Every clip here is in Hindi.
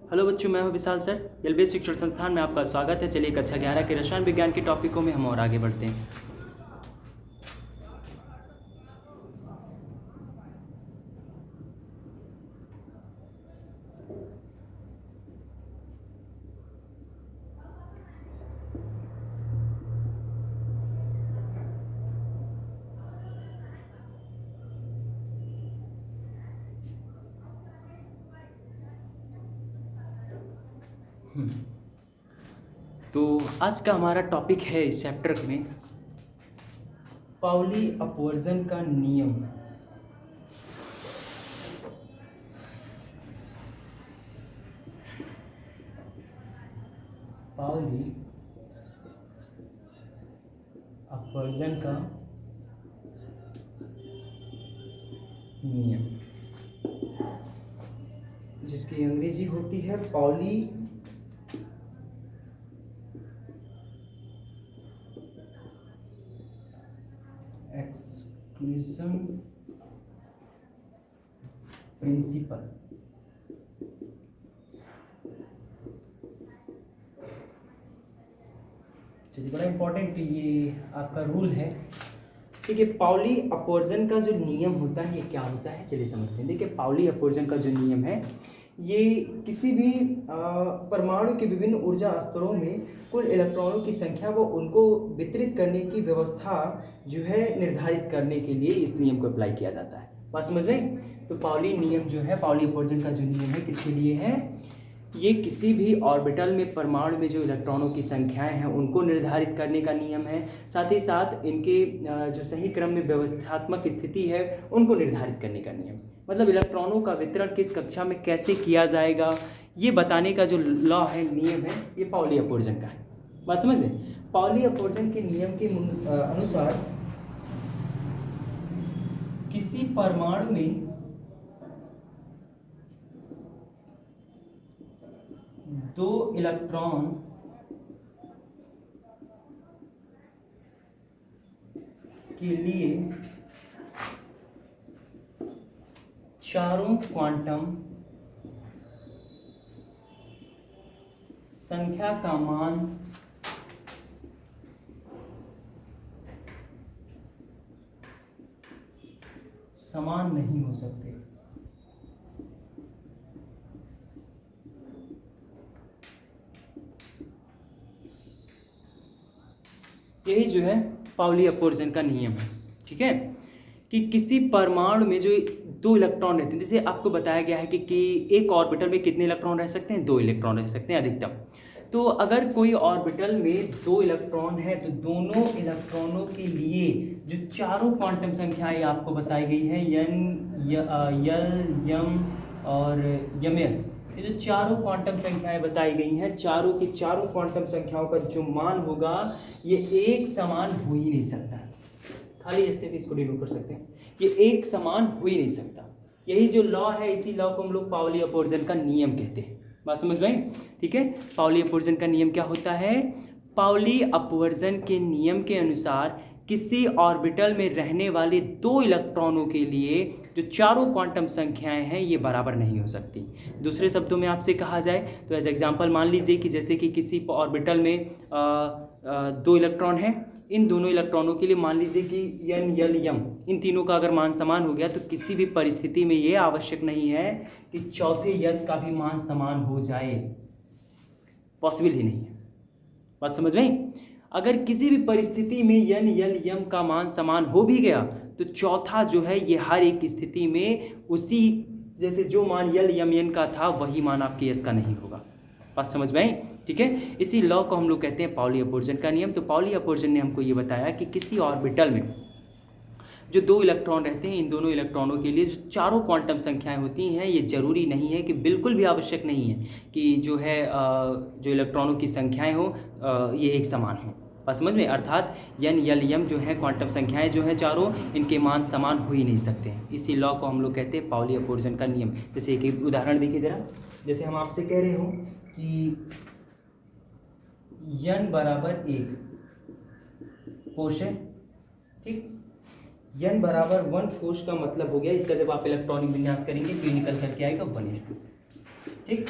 हेलो बच्चों, मैं हूं विशाल सर। एलबीएस शिक्षण संस्थान में आपका स्वागत है। चलिए कक्षा 11 के रसायन विज्ञान के टॉपिकों में हम और आगे बढ़ते हैं। तो आज का हमारा टॉपिक है इस चैप्टर में पाउली अपवर्जन का नियम। पाउली अपवर्जन का नियम, जिसकी अंग्रेजी होती है पाउली एक्सक्लूजन प्रिंसिपल। चलिए, बड़ा इंपॉर्टेंट ये आपका रूल है। ठीक है, पाउली अपवर्जन का जो नियम होता है ये क्या होता है, चलिए समझते हैं। देखिए, पाउली अपवर्जन का जो नियम है ये किसी भी परमाणु के विभिन्न ऊर्जा स्तरों में कुल इलेक्ट्रॉनों की संख्या व उनको वितरित करने की व्यवस्था जो है निर्धारित करने के लिए इस नियम को अप्लाई किया जाता है। बात समझ में? तो पाउली नियम जो है, पाउली अपवर्जन का जो नियम है किसके लिए है? ये किसी भी ऑर्बिटल में परमाणु में जो इलेक्ट्रॉनों की संख्याएं हैं उनको निर्धारित करने का नियम है। साथ ही साथ इनके जो सही क्रम में व्यवस्थात्मक स्थिति है उनको निर्धारित करने का नियम। मतलब इलेक्ट्रॉनों का वितरण किस कक्षा में कैसे किया जाएगा ये बताने का जो लॉ है, नियम है, ये पाउली अपवर्जन का है। बात समझ में? पाउली अपवर्जन के नियम के अनुसार किसी परमाणु में दो इलेक्ट्रॉन के लिए चारों क्वांटम संख्या का मान समान नहीं हो सकते। यही जो है पाउली अपवर्जन का नियम है। ठीक है, कि किसी परमाणु में जो दो इलेक्ट्रॉन रहते हैं, जैसे आपको बताया गया है कि एक ऑर्बिटल में कितने इलेक्ट्रॉन रह सकते हैं? दो इलेक्ट्रॉन रह सकते हैं अधिकतम। तो अगर कोई ऑर्बिटल में दो इलेक्ट्रॉन है तो दोनों इलेक्ट्रॉनों के लिए जो चारों क्वांटम संख्याएं आपको बताई गई हैं, यल, यम और यमएस, ये जो चारों क्वांटम संख्याएं बताई गई हैं, चारों की चारों क्वांटम संख्याओं का जो मान होगा ये एक समान हो ही नहीं सकता। खाली ऐसे भी इसको डिनोट कर सकते हैं, ये एक समान हो ही नहीं सकता। यही जो लॉ है, इसी लॉ को हम लोग पाउली अपवर्जन का नियम कहते हैं। बात समझ में आई? ठीक है, पाउली अपवर्जन का नियम क्या होता है? पाउली अपवर्जन के नियम के अनुसार किसी ऑर्बिटल में रहने वाले दो इलेक्ट्रॉनों के लिए जो चारों क्वांटम संख्याएं हैं ये बराबर नहीं हो सकती। दूसरे शब्दों में आपसे कहा जाए तो एज एग्जांपल मान लीजिए कि जैसे कि किसी ऑर्बिटल में दो इलेक्ट्रॉन हैं, इन दोनों इलेक्ट्रॉनों के लिए मान लीजिए कि यन, यल, यम, इन तीनों का अगर मान समान हो गया तो किसी भी परिस्थिति में ये आवश्यक नहीं है कि चौथे यश का भी मान समान हो जाए। पॉसिबल ही नहीं है। बात समझ में? अगर किसी भी परिस्थिति में यन, यल, यम का मान समान हो भी गया तो चौथा जो है ये हर एक स्थिति में उसी जैसे जो मान यल, यम, यन का था वही मान आपके यश का नहीं होगा। बात समझ में आई? ठीक है, इसी लॉ को हम लोग कहते हैं पाउली अपवर्जन का नियम। तो पाउली अपवर्जन ने हमको ये बताया कि किसी ऑर्बिटल में जो दो इलेक्ट्रॉन रहते हैं, इन दोनों इलेक्ट्रॉनों के लिए जो चारों क्वांटम संख्याएं होती हैं, ये जरूरी नहीं है कि बिल्कुल भी आवश्यक नहीं है कि जो है जो इलेक्ट्रॉनों की संख्याएं हो ये एक समान हो। बात समझ में? अर्थात यन, यल, यम जो है क्वांटम संख्याएं जो है चारों, इनके मान समान हो ही नहीं सकते। इसी लॉ को हम लोग कहते हैं पाउली अपवर्जन का नियम। जैसे एक उदाहरण देखिए जरा। जैसे हम आपसे कह रहे हो कि यन बराबर 1 कोश है, ठीक। यन बराबर 1 कोश का मतलब हो गया, इसका जब आप इलेक्ट्रॉनिक विन्यास करेंगे तो निकल करके आएगा 1s2, ठीक।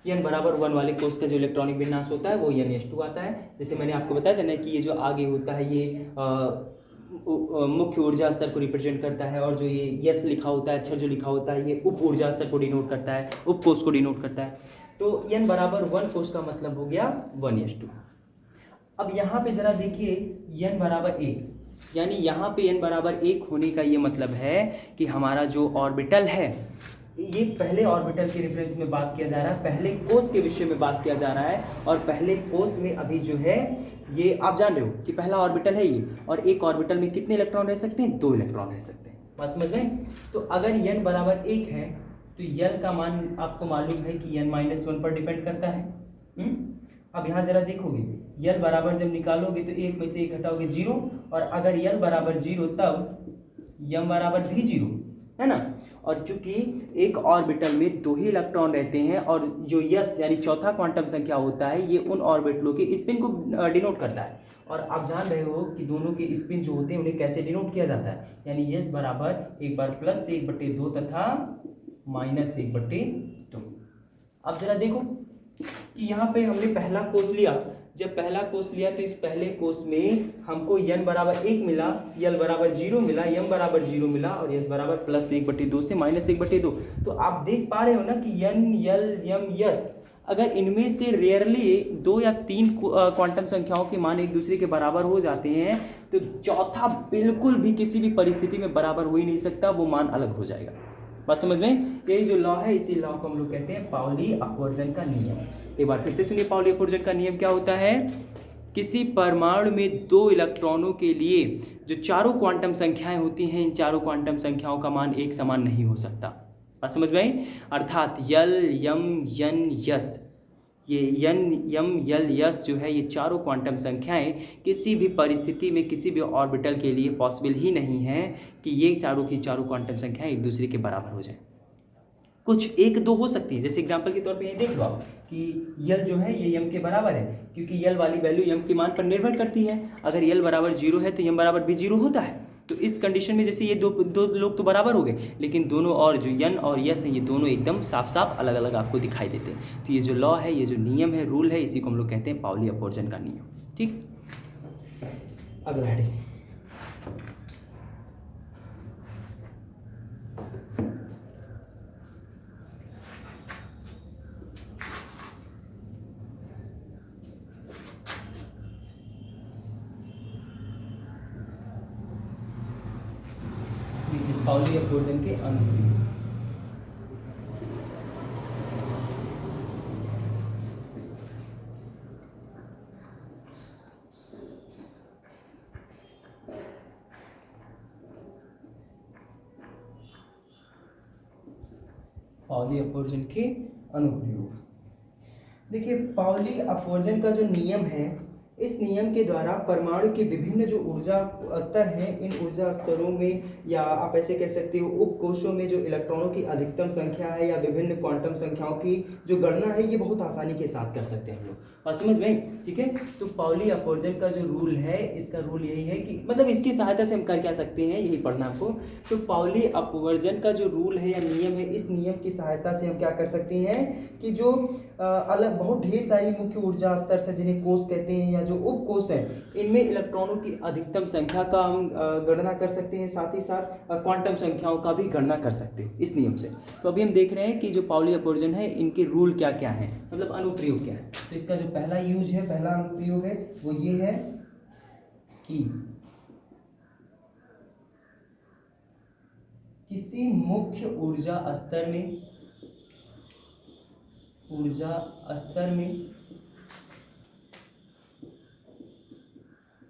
n बराबर 1 वाले कोष का जो इलेक्ट्रॉनिक विन्यास होता है वो n(s)2 आता है। जैसे मैंने आपको बताया था ना कि ये जो आगे होता है ये मुख्य ऊर्जा स्तर को रिप्रेजेंट करता है, और जो ये यस लिखा होता है, अक्षर जो लिखा होता है, ये उप ऊर्जा स्तर को डिनोट करता है, उप कोष को डिनोट करता है। तो n बराबर 1 कोष का मतलब हो गया 1(s)2। अब यहाँ पे जरा देखिए n बराबर 1, यानी यहाँ पे n बराबर 1 होने का ये मतलब है कि हमारा जो ऑर्बिटल है, ये पहले ऑर्बिटल के रेफरेंस में बात किया जा रहा है, पहले कोष के विषय में बात किया जा रहा है। और पहले कोष में अभी जो है ये आप जान रहे हो कि पहला ऑर्बिटल है ये, और एक ऑर्बिटल में कितने इलेक्ट्रॉन रह सकते हैं? 2 इलेक्ट्रॉन रह सकते हैं। बात समझ में? तो अगर n बराबर 1 है तो l का मान आपको मालूम है कि n-1 पर डिपेंड करता है। अब यहाँ जरा देखोगे l बराबर जब निकालोगे तो 1 में से 1 घटाओगे 0, और अगर l बराबर 0 तब m बराबर भी 0 है ना। और चूंकि एक ऑर्बिटल में 2 ही इलेक्ट्रॉन रहते हैं, और जो यस यानी चौथा क्वांटम संख्या होता है ये उन ऑर्बिटलों के स्पिन को डिनोट करता है। और आप जान रहे हो कि दोनों के स्पिन जो होते हैं उन्हें कैसे डिनोट किया जाता है, यानी यस बराबर एक बार +1/2 तथा -1/2। अब जरा देखो कि यहाँ पे हमने पहला कोष लिया, जब पहला कोष लिया तो इस पहले कोष में हमको n बराबर 1 मिला, l बराबर 0 मिला, m बराबर 0 मिला, और s बराबर +1/2 से -1/2। तो आप देख पा रहे हो ना कि n, l, m, s अगर इनमें से रेयरली 2 या 3 क्वांटम संख्याओं के मान एक दूसरे के बराबर हो जाते हैं तो चौथा बिल्कुल भी किसी भी परिस्थिति में बराबर हो ही नहीं सकता, वो मान अलग हो जाएगा। बात समझ में? यही जो लॉ है, इसी लॉ को हम लोग कहते हैं पाउली अपवर्जन का नियम। एक बार फिर से सुनिए, पाउली अपवर्जन का नियम क्या होता है? किसी परमाणु में 2 इलेक्ट्रॉनों के लिए जो चारों क्वांटम संख्याएं होती हैं, इन चारों क्वांटम संख्याओं का मान एक समान नहीं हो सकता। बात समझ में आई? अर्थात यल, यम, यन, यस, ये यन, यम, यल, यस जो है, ये चारों क्वांटम संख्याएं किसी भी परिस्थिति में किसी भी ऑर्बिटल के लिए पॉसिबल ही नहीं है कि ये चारों की चारों क्वांटम संख्याएं एक दूसरे के बराबर हो जाए। कुछ 1-2 हो सकती है, जैसे एग्जांपल के तौर पे ये देख लो आप कि यल जो है ये यम के बराबर है, क्योंकि यल वाली वैल्यू यम के मान पर निर्भर करती है। अगर यल बराबर 0 है तो यम बराबर भी 0 होता है। तो इस कंडीशन में जैसे ये दो लोग तो बराबर हो गए, लेकिन दोनों और जो यन और यस हैं ये दोनों एकदम साफ साफ अलग अलग आपको दिखाई देते हैं। तो ये जो लॉ है, ये जो नियम है, रूल है, इसी को हम लोग कहते हैं पाउली अपवर्जन का नियम। ठीक, अगला हेडिंग। पाउली अपवर्जन के अनुप्रयोग। पाउली अपवर्जन के अनुप्रयोग। देखिए, पाउली अपवर्जन का जो नियम है, इस नियम के द्वारा परमाणु के विभिन्न जो ऊर्जा स्तर हैं, इन ऊर्जा स्तरों में, या आप ऐसे कह सकते हो उपकोषों में जो इलेक्ट्रॉनों की अधिकतम संख्या है या विभिन्न क्वांटम संख्याओं की जो गणना है, ये बहुत आसानी के साथ कर सकते हैं हम लोग। और समझ में? ठीक है। तो पाउली अपवर्जन का जो रूल है, इसका रूल यही है कि मतलब इसकी सहायता से हम कर क्या सकते हैं, यही पढ़ना आपको। तो पाउली अपवर्जन का जो रूल है या नियम है, इस नियम की सहायता से हम क्या कर सकते हैं कि जो अलग बहुत ढेर सारी मुख्य ऊर्जा स्तर से, जिन्हें कोष कहते हैं या जो उपकोष हैं, इनमें इलेक्ट्रॉनों की अधिकतम संख्या का हम गणना कर सकते हैं, साथ ही साथ क्वांटम संख्याओं का भी गणना कर सकते हैं इस नियम से। तो अभी हम देख रहे हैं कि जो पाउली अपवर्जन है, इनके रूल क्या क्या हैं, मतलब अनुप्रयोग क्या है। तो इसका जो पहला यूज है, पहला अनुप्रयोग है, वो ये है कि किसी मुख्य ऊर्जा स्तर में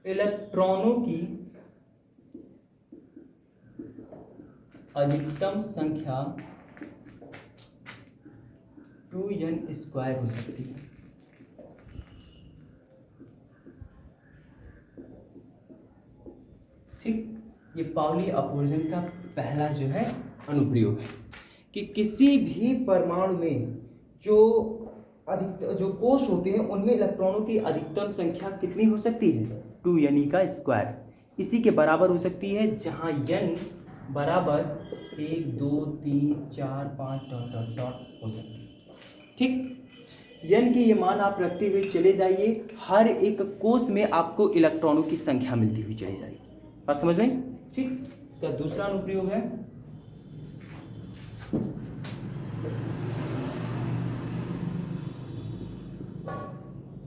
इलेक्ट्रॉनों की अधिकतम संख्या 2n² हो सकती है। ठीक, ये पाउली अपवर्जन का पहला जो है अनुप्रयोग है कि किसी भी परमाणु में जो कोष होते हैं, उनमें इलेक्ट्रॉनों की अधिकतम संख्या कितनी हो सकती है? 2 यानी का स्क्वायर, इसी के बराबर हो सकती है, जहां n बराबर 1, 2, 3, 4, 5 ... हो सकती है। ठीक, n के ये मान आप रखते हुए चले जाइए, हर एक कोष में आपको इलेक्ट्रॉनों की संख्या मिलती हुई चली जाएगी। बात समझ में? ठीक। इसका दूसरा अनुप्रयोग है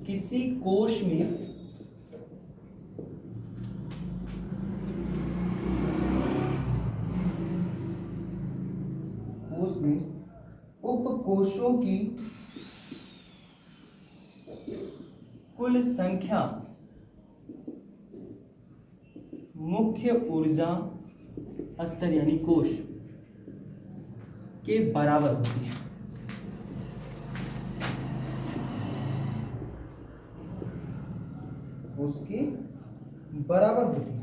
किसी कोष में उपकोषों की कुल संख्या मुख्य ऊर्जा स्तर यानी कोष के बराबर होती है। उसके बराबर होती है।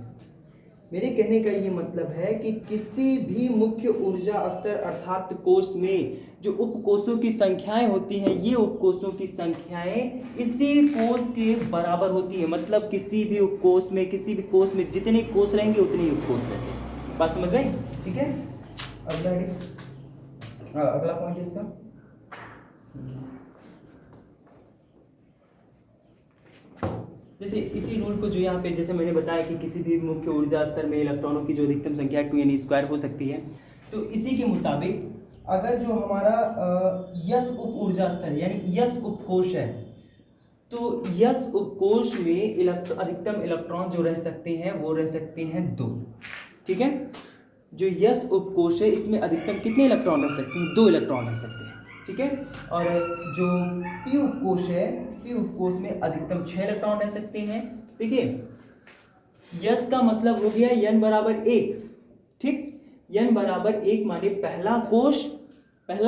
मेरे कहने का ये मतलब है कि किसी भी मुख्य ऊर्जा स्तर अर्थात कोष में जो उपकोषों की संख्याएं होती हैं, ये उपकोषों की संख्याएं इसी कोष के बराबर होती है। मतलब किसी भी उपकोष में, किसी भी कोष में जितने कोष रहेंगे उतने ही उपकोष रहते हैं। बात समझ गए? ठीक है। अगला पॉइंट है इसका जैसे इसी रूल को जो यहाँ पे जैसे मैंने बताया कि किसी भी मुख्य ऊर्जा स्तर में इलेक्ट्रॉनों की जो अधिकतम संख्या 2n² हो सकती है, तो इसी के मुताबिक अगर जो हमारा यस उप ऊर्जा स्तर यानी यस उपकोष है, तो यस उपकोष में अधिकतम इलेक्ट्रॉन जो रह सकते हैं वो रह सकते हैं 2। ठीक है। जो यस उपकोष है इसमें अधिकतम कितने इलेक्ट्रॉन रह सकते हैं? 2 इलेक्ट्रॉन रह सकते हैं। ठीक है। और जो पी उपकोष है, पी उपकोष में अधिकतम 6 इलेक्ट्रॉन रह सकते हैं। देखिए यस का मतलब हो गया n बराबर 1। ठीक। n बराबर 1 माने पहला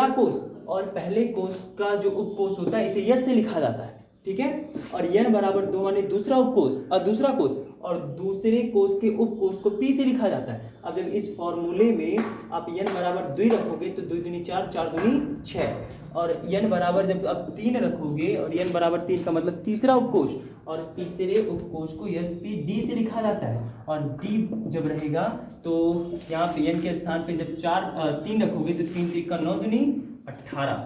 कोष और पहले कोष का जो उपकोष होता है इसे यस से लिखा जाता है। ठीक है। और n बराबर 2 माने दूसरा उपकोष और दूसरा कोष और दूसरे कोष के उपकोष को p से लिखा जाता है। अब जब इस फॉर्मूले में आप n बराबर 2 रखोगे तो 2 दूनी 4, 4 दूनी 6 और n बराबर जब आप 3 रखोगे और n बराबर 3 का मतलब तीसरा उपकोष और तीसरे उपकोष को यस पी डी से लिखा जाता है। और डी जब रहेगा तो यहाँ पे n के स्थान पे जब 3 रखोगे तो 3 3 का 9 दूनी 18।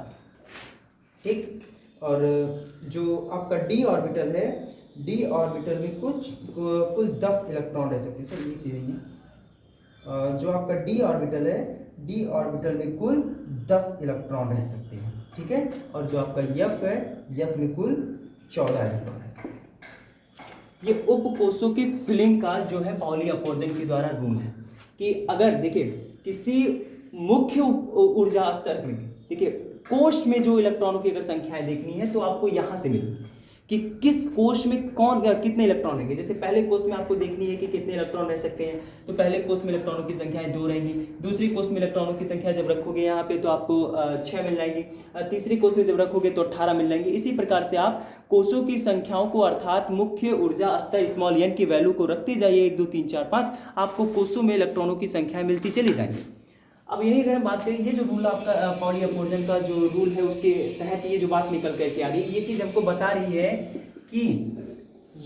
ठीक। और जो आपका डी ऑर्बिटल है, डी ऑर्बिटल में कुल 10 इलेक्ट्रॉन रह सकते हैं। सर ये चाहिए जो आपका डी ऑर्बिटल है, डी ऑर्बिटल में कुल 10 इलेक्ट्रॉन रह सकते हैं। ठीक है। और जो आपका यफ है, यफ में कुल 14 इलेक्ट्रॉन रह सकते हैं। ये उपकोषों की फिलिंग का जो है पाउली अपवर्जन के द्वारा रूल है कि अगर देखिए किसी मुख्य ऊर्जा स्तर में, देखिए कोष में जो इलेक्ट्रॉनों की अगर संख्याएं देखनी है तो आपको यहां से मिलेगी कि किस कोष में कितने इलेक्ट्रॉन रहेंगे। जैसे पहले कोष में आपको देखनी है कि कितने इलेक्ट्रॉन रह सकते हैं, तो पहले कोष में इलेक्ट्रॉनों की संख्याएं 2 रहेंगी। दूसरी कोष में इलेक्ट्रॉनों की संख्या जब रखोगे यहाँ पे तो आपको 6 मिल जाएंगी। तीसरी कोष में जब रखोगे तो 18 मिल जाएंगे। इसी प्रकार से आप कोषों की संख्याओं को अर्थात मुख्य ऊर्जा स्तर स्मॉल n की वैल्यू को रखते जाइए 1 2 3 4 5, आपको कोषों में इलेक्ट्रॉनों की संख्याएं मिलती चली जाएंगी। अब यही अगर हम बात करें, ये जो रूल आपका पाउली अपवर्जन का जो रूल है उसके तहत ये जो बात निकल करके आ रही है, ये चीज हमको बता रही है कि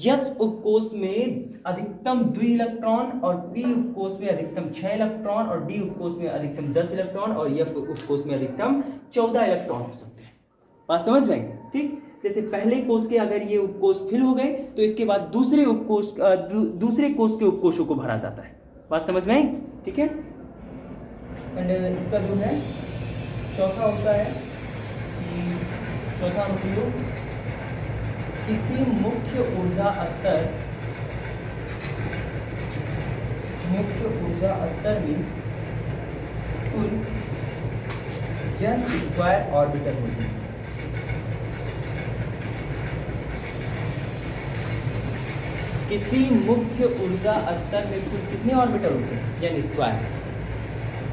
यस उपकोष में अधिकतम 2 इलेक्ट्रॉन और पी उपकोष में अधिकतम 6 इलेक्ट्रॉन और डी उपकोष में अधिकतम 10 इलेक्ट्रॉन और एफ उपकोष में अधिकतम 14 इलेक्ट्रॉन हो सकते हैं। बात समझ में? ठीक। जैसे पहले कोष के अगर ये उपकोष फिल हो गए तो इसके बाद दूसरे कोष के उपकोषों को भरा जाता है। बात समझ में आई? ठीक है। एंड इसका जो है चौथा होता है कि चौथा अनुप्रयोग किसी मुख्य ऊर्जा स्तर में कुल n² ऑर्बिटल होती है। किसी मुख्य ऊर्जा स्तर में कुल कितने ऑर्बिटल होते हैं? n²।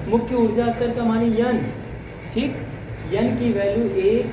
मुख्य ऊर्जा स्तर का माने n। ठीक। n की वैल्यू 1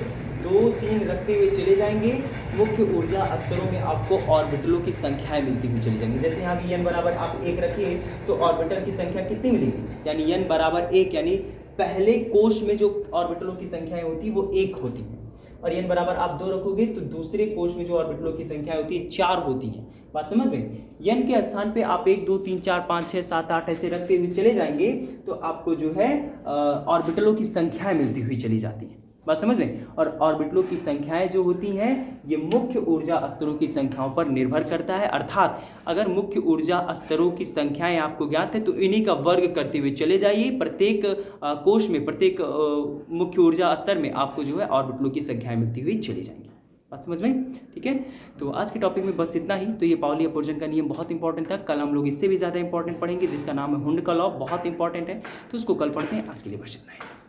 2 3 रखते हुए चले जाएंगे। मुख्य ऊर्जा स्तरों में आपको ऑर्बिटलों की संख्याएं मिलती हुई चली जाएंगी। जैसे यहाँ भी n बराबर आप 1 रखिए तो ऑर्बिटल की संख्या कितनी मिलेगी? यानी n बराबर 1 यानी पहले कोष में जो ऑर्बिटलों की संख्याएं होती वो 1 होती है। और n बराबर आप 2 रखोगे तो दूसरे कोष में जो ऑर्बिटलों की संख्या होती है 4 होती है। बात समझ में? n के स्थान पे आप 1 2 3 4 5 6 7 8 ऐसे रखते हुए चले जाएंगे तो आपको जो है ऑर्बिटलों की संख्याएं मिलती हुई चली जाती है। बात समझ में। और ऑर्बिटलों की संख्याएं जो होती हैं ये मुख्य ऊर्जा स्तरों की संख्याओं पर निर्भर करता है। अर्थात अगर मुख्य ऊर्जा स्तरों की संख्याएं आपको ज्ञात है तो इन्हीं का वर्ग करते हुए चले जाइए। प्रत्येक कोश में, प्रत्येक मुख्य ऊर्जा स्तर में आपको जो है ऑर्बिटलों की संख्याएं मिलती हुई चली जाएंगी। बात समझ में, ठीक है। तो आज के टॉपिक में बस इतना ही। तो ये पाउली अपवर्जन का नियम बहुत इंपॉर्टेंट था। कल हम लोग इससे भी ज़्यादा इंपॉर्टेंट पढ़ेंगे जिसका नाम है हुंड का लॉ, बहुत इंपॉर्टेंट है। तो उसको कल पढ़ते हैं। आज के लिए बस इतना ही।